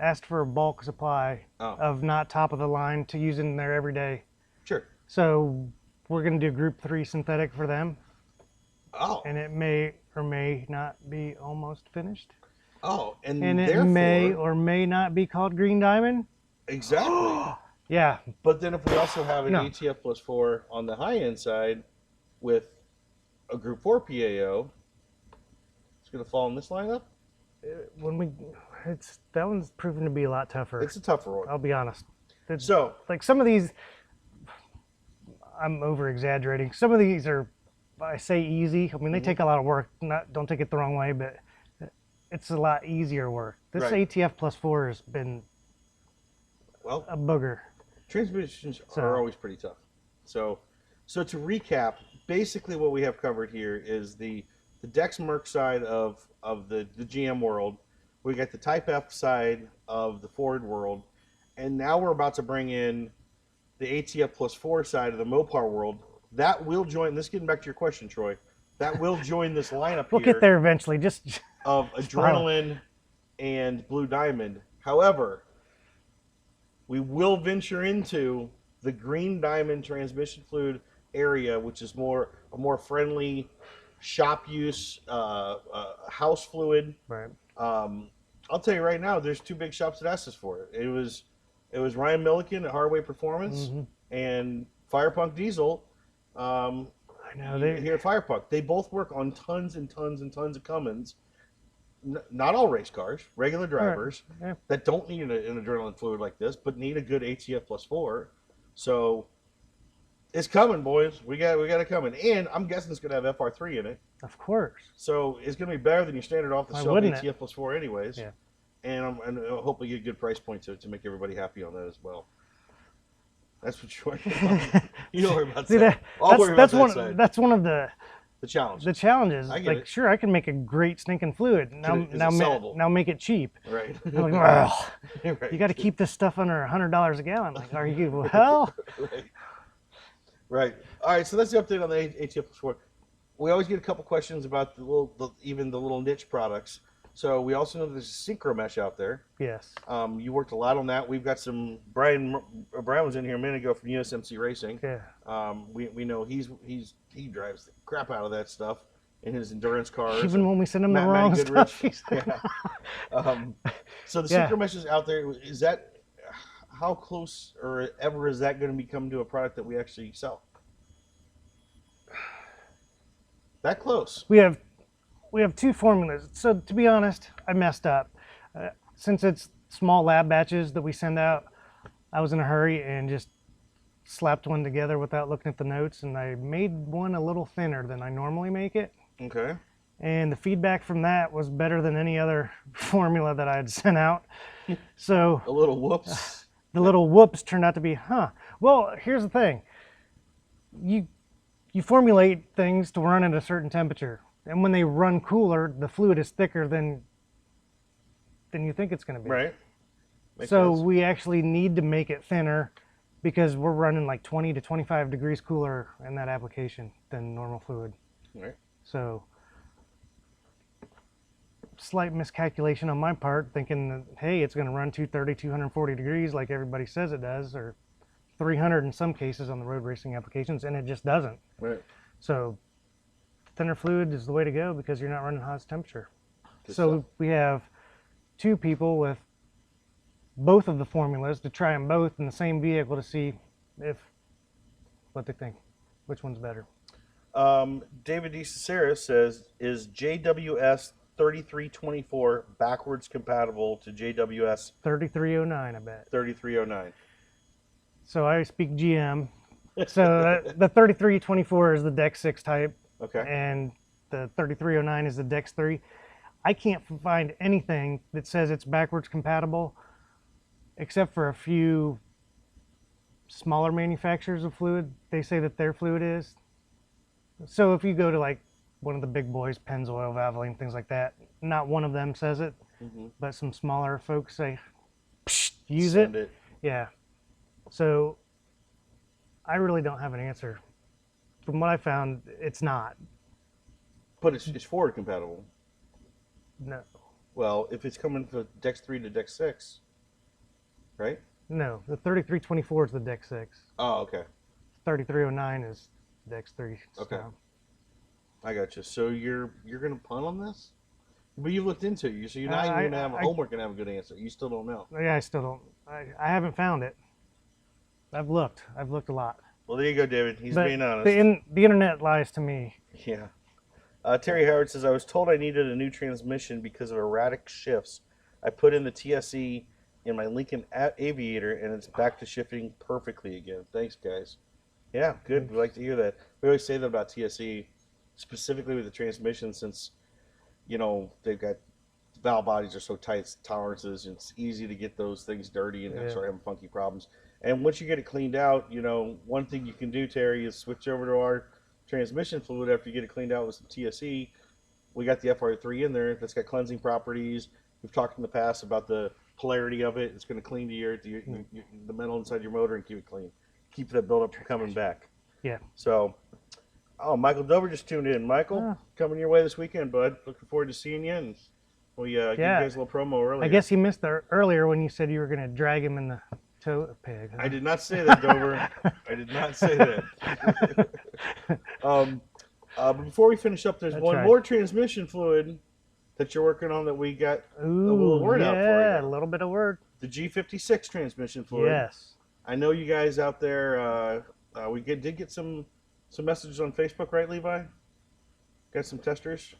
asked for a bulk supply of not top of the line to use in their everyday. Sure. So we're going to do Group 3 synthetic for them. Oh. And it may or may not be almost finished. Oh, and And it therefore, may or may not be called Green Diamond. exactly. Yeah. But then if we also have an No. ATF Plus 4 on the high-end side with a Group 4 PAO, it's going to fall in this lineup? That one's proven to be a lot tougher. It's a tougher one. I'll be honest. So, Like some of these, I'm over exaggerating. Some of these are, I say easy. I mean, they take a lot of work. Don't take it the wrong way, but it's a lot easier work. This Right. ATF Plus 4 has been Well, a booger. transmissions So- are always pretty tough. So to recap, basically what we have covered here is the Dex Merc side of the GM world. We got the Type F side of the Ford world, and now we're about to bring in the ATF plus 4 side of the Mopar world. That will join. This getting back to your question, Troy. That will join this lineup We'll here get there eventually. Just of Adrenaline and Blue Diamond. However, we will venture into the Green Diamond transmission fluid area, which is a more friendly shop use house fluid. right. I'll tell you right now, there's 2 big shops that asked us for it. It was Ryan Milliken at Hardway Performance and Firepunk Diesel. I know they. Here at Firepunk, they both work on tons and tons and tons of Cummins. Not all race cars, regular drivers Yeah. that don't need an adrenaline fluid like this, but need a good ATF plus 4. So it's coming, boys. We got it coming, and I'm guessing it's gonna have FR3 in it. Of course. So it's gonna be better than your standard off the Why shelf wouldn't ATF plus 4, anyways. Yeah. And I'll hopefully get a good price point to make everybody happy on that as well. That's what you're working on. You don't worry about See that. that? I'll worry That's about one. that side. That's one of the challenge. challenges. I get Like, it. sure, I can make a great stinking fluid. Now, Is it sellable? now make it cheap. Right. I'm like, well, Right. you got to keep this stuff under $100 a gallon. Like, are you? Well, Right. Right. All right. So that's the update on the ATF plus 4. We always get a couple questions about even the little niche products. So we also know there's a synchro mesh out there. yes. You worked a lot on that. We've got some Brian was in here a minute ago from USMC Racing. Yeah. We know he drives the crap out of that stuff in his endurance cars. Even when we send them the Matt wrong Goodrich. stuff. he's- Yeah. So the Yeah. synchro mesh is out there. Is that how close or ever is that going to become to a product that we actually sell? That close. We have 2 formulas. So to be honest, I messed up. Since it's small lab batches that we send out, I was in a hurry and just slapped one together without looking at the notes, and I made one a little thinner than I normally make it. Okay. And the feedback from that was better than any other formula that I had sent out. So A little whoops. the little whoops turned out to be, well, here's the thing. You formulate things to run at a certain temperature. And when they run cooler, the fluid is thicker than you think it's going to be. Right. Makes So sense. we actually need to make it thinner because we're running like 20 to 25 degrees cooler in that application than normal fluid. Right. So slight miscalculation on my part, thinking that, hey, it's going to run 230, 240 degrees like everybody says it does, or 300 in some cases on the road racing applications, and it just doesn't. Right. So thinner fluid is the way to go because you're not running hottest temperature. Good So stuff. we have 2 people with both of the formulas to try them both in the same vehicle to see what they think, which one's better. David D. Cicera says, is JWS 3324 backwards compatible to JWS 3309, I bet. 3309? So I speak GM. So the 3324 is the Dex 6 type, Okay. and the 3309 is the Dex 3. I can't find anything that says it's backwards compatible, except for a few smaller manufacturers of fluid. They say that their fluid is. So if you go to like one of the big boys, Pennzoil, Valvoline, things like that, not one of them says it, but some smaller folks say, "Psh, use Send it." Yeah. So I really don't have an answer. From what I found, it's not. But it's forward compatible. No. Well, if it's coming from Dex 3 to Dex 6, right? No. The 3324 is the Dex 6. Oh, okay. 3309 is Dex 3. Okay. style. I got you. So you're gonna punt on this? But you looked into it. So you're not I- even gonna have I- homework and have a good answer. You still don't know. Yeah, I still don't. I haven't found it. I've looked a lot. Well, there you go, David. He's But being honest. the internet lies to me. Yeah. Terry Howard says, I was told I needed a new transmission because of erratic shifts. I put in the TSE in my Lincoln Aviator, and it's back to shifting perfectly again. Thanks, guys. Yeah, good. We like to hear that. We always say that about TSE, specifically with the transmission, since, they've got valve bodies are so tight, tolerances, and it's easy to get those things dirty and start having funky problems. And once you get it cleaned out, you know, one thing you can do, Terry, is switch over to our transmission fluid after you get it cleaned out with some TSE. We got the FR3 in there that's got cleansing properties. We've talked in the past about the polarity of it. It's going to clean the metal inside your motor and keep it clean. Keep that buildup from coming back. Yeah. So, Michael Dover just tuned in. Michael, coming your way this weekend, bud. Looking forward to seeing you. And we gave you guys a little promo earlier. I guess he missed the earlier when you said you were going to drag him in the tow peg. Huh? I did not say that, Dover. I did not say that. But before we finish up, there's one more transmission fluid that you're working on that we got a little word out for you. Yeah, a little bit of word. The G56 transmission fluid. Yes. I know you guys out there, did get some messages on Facebook, right, Levi? Got some testers?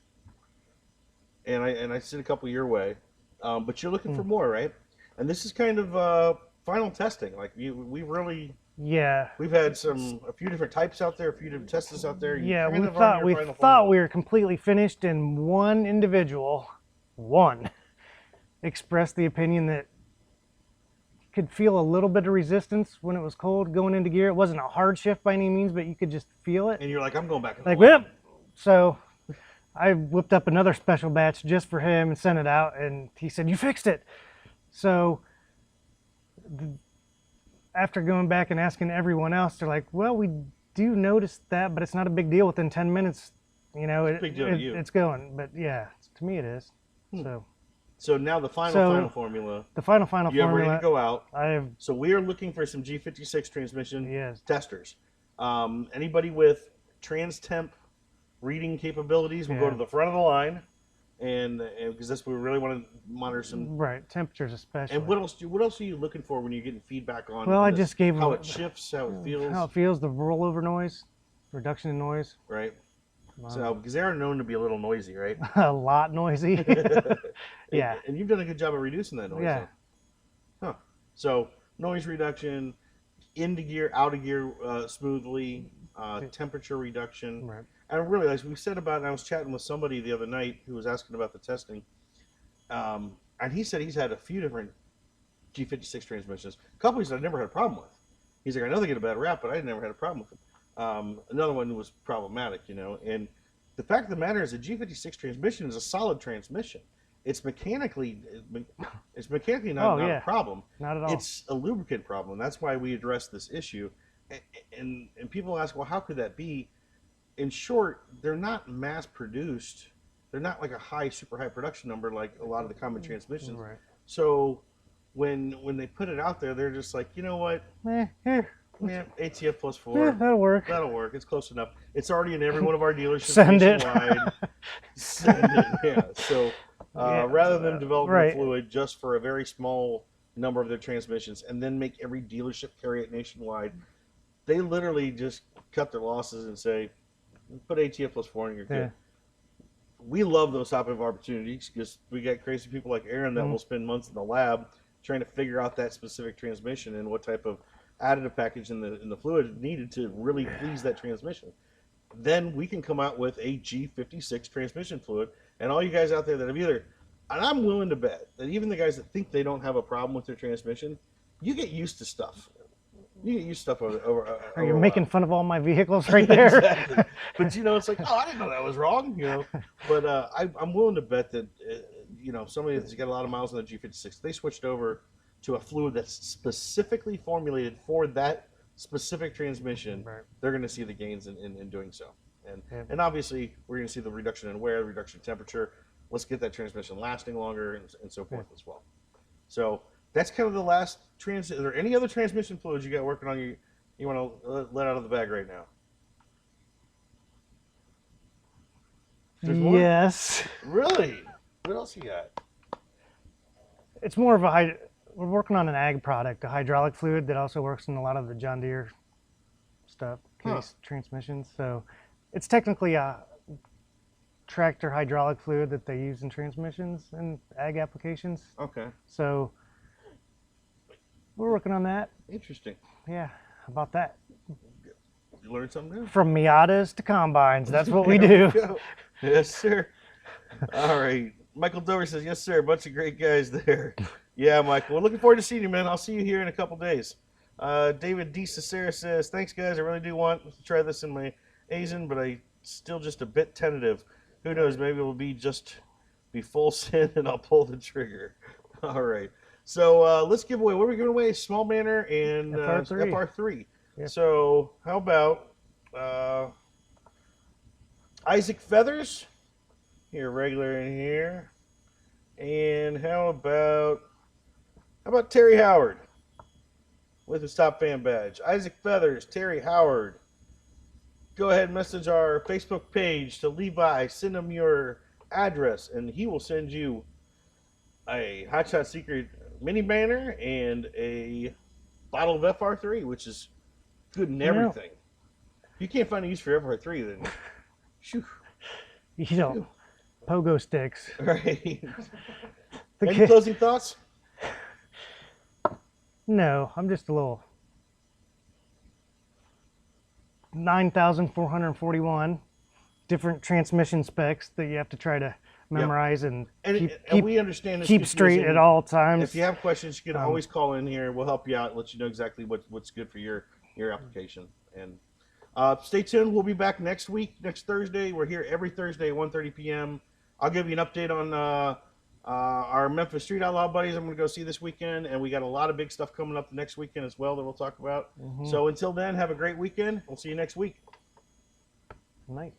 And I sent a couple your way. But you're looking for more, right? And this is kind of final testing. Like, we really... Yeah. We've had a few different types out there, a few different testers out there. Yeah, we thought we were completely finished, and one individual, expressed the opinion that could feel a little bit of resistance when it was cold going into gear. It wasn't a hard shift by any means, but you could just feel it. And you're like, I'm going back. Like, whip. So I whipped up another special batch just for him and sent it out, and he said, "You fixed it." So after going back and asking everyone else, they're like, "Well, we do notice that, but it's not a big deal. Within 10 minutes, you know, it's going." But yeah, to me it is. So now the final formula. The final formula. You're ready to go out. So So we are looking for some G56 transmission testers. Anybody with trans temp reading capabilities will go to the front of the line, and because that's what we really want to monitor some temperatures especially. And what else are you looking for when you're getting feedback on? Well, I just gave how them it shifts, how it feels. How it feels, the rollover noise, reduction in noise. Right. So because they are known to be a little noisy, right? A lot noisy. Yeah. And you've done a good job of reducing that noise. Yeah. Huh. So noise reduction, into gear, out of gear smoothly, temperature reduction. Right. And really, as we said about, and I was chatting with somebody the other night who was asking about the testing, and he said he's had a few different G56 transmissions. A couple he's I've never had a problem with. He's like, I know they get a bad rap, but I never had a problem with them. Another one was problematic, you know. And the fact of the matter is, a G56 transmission is a solid transmission. It's mechanically not a problem. Not at all. It's a lubricant problem. That's why we address this issue. And people ask, well, how could that be? In short, they're not mass produced. They're not like a super high production number like a lot of the common transmissions. Right. So when they put it out there, they're just like, you know what? Here. Yeah, ATF plus 4. Yeah, that'll work. That'll work. It's close enough. It's already in every one of our dealerships Send it. nationwide. Send it. Yeah. So rather than developing the fluid just for a very small number of their transmissions and then make every dealership carry it nationwide, they literally just cut their losses and say, put ATF plus 4 and you're good. We love those type of opportunities because we got crazy people like Aaron that will spend months in the lab trying to figure out that specific transmission and what type of additive package in the fluid needed to really please that transmission. Then we can come out with a G56 transmission fluid, and all you guys out there that have and I'm willing to bet that even the guys that think they don't have a problem with their transmission, you get used to stuff. You get used to stuff over Are you making fun of all my vehicles right there? Exactly. But you know, it's like, oh, I didn't know that was wrong. You know, but I'm willing to bet that you know, somebody that's got a lot of miles on the G56, they switched over to a fluid that's specifically formulated for that specific transmission. Right. They're going to see the gains in doing so, and obviously we're going to see the reduction in wear, reduction in temperature. Let's get that transmission lasting longer and so forth as well. So that's kind of the last Is there any other transmission fluids you got working on you want to let out of the bag right now? Yes. Really? What else you got? It's more of we're working on an ag product, a hydraulic fluid that also works in a lot of the John Deere stuff, case transmissions. So it's technically a tractor hydraulic fluid that they use in transmissions and ag applications. Okay. So we're working on that. Interesting. Yeah, how about that? You learned something new? From Miatas to combines, that's what we do. Yes, sir. All right. Michael Dover says, yes, sir. A bunch of great guys there. Yeah, Michael. We're looking forward to seeing you, man. I'll see you here in a couple days. David D. Cicera says, thanks, guys. I really do want to try this in my Asian, but I still just a bit tentative. Who knows? Maybe it'll be full send and I'll pull the trigger. All right. So let's give away. What are we giving away? Small banner and FR3. Yeah. So how about Isaac Feathers? Here, regular in here. And how about Terry Howard with his top fan badge? Isaac Feathers, Terry Howard. Go ahead and message our Facebook page to Levi. Send him your address, and he will send you a Hot Shot Secret mini banner and a bottle of FR3, which is good in everything. If you can't find a use for FR3, then shoo. You know, pogo sticks. Right. The Any kid- closing thoughts? No, I'm just a little 9,441 different transmission specs that you have to try to memorize and And keep we understand this keep straight confusing. at all times. If you have questions, you can always call in here. We'll help you out and let you know exactly what's good for your application. And stay tuned. We'll be back next week, next Thursday. We're here every Thursday at 1:30 p.m. I'll give you an update on our Memphis Street Outlaw buddies. I'm going to go see this weekend, and we got a lot of big stuff coming up next weekend as well that we'll talk about. So until then, have a great weekend. We'll see you next week. Night.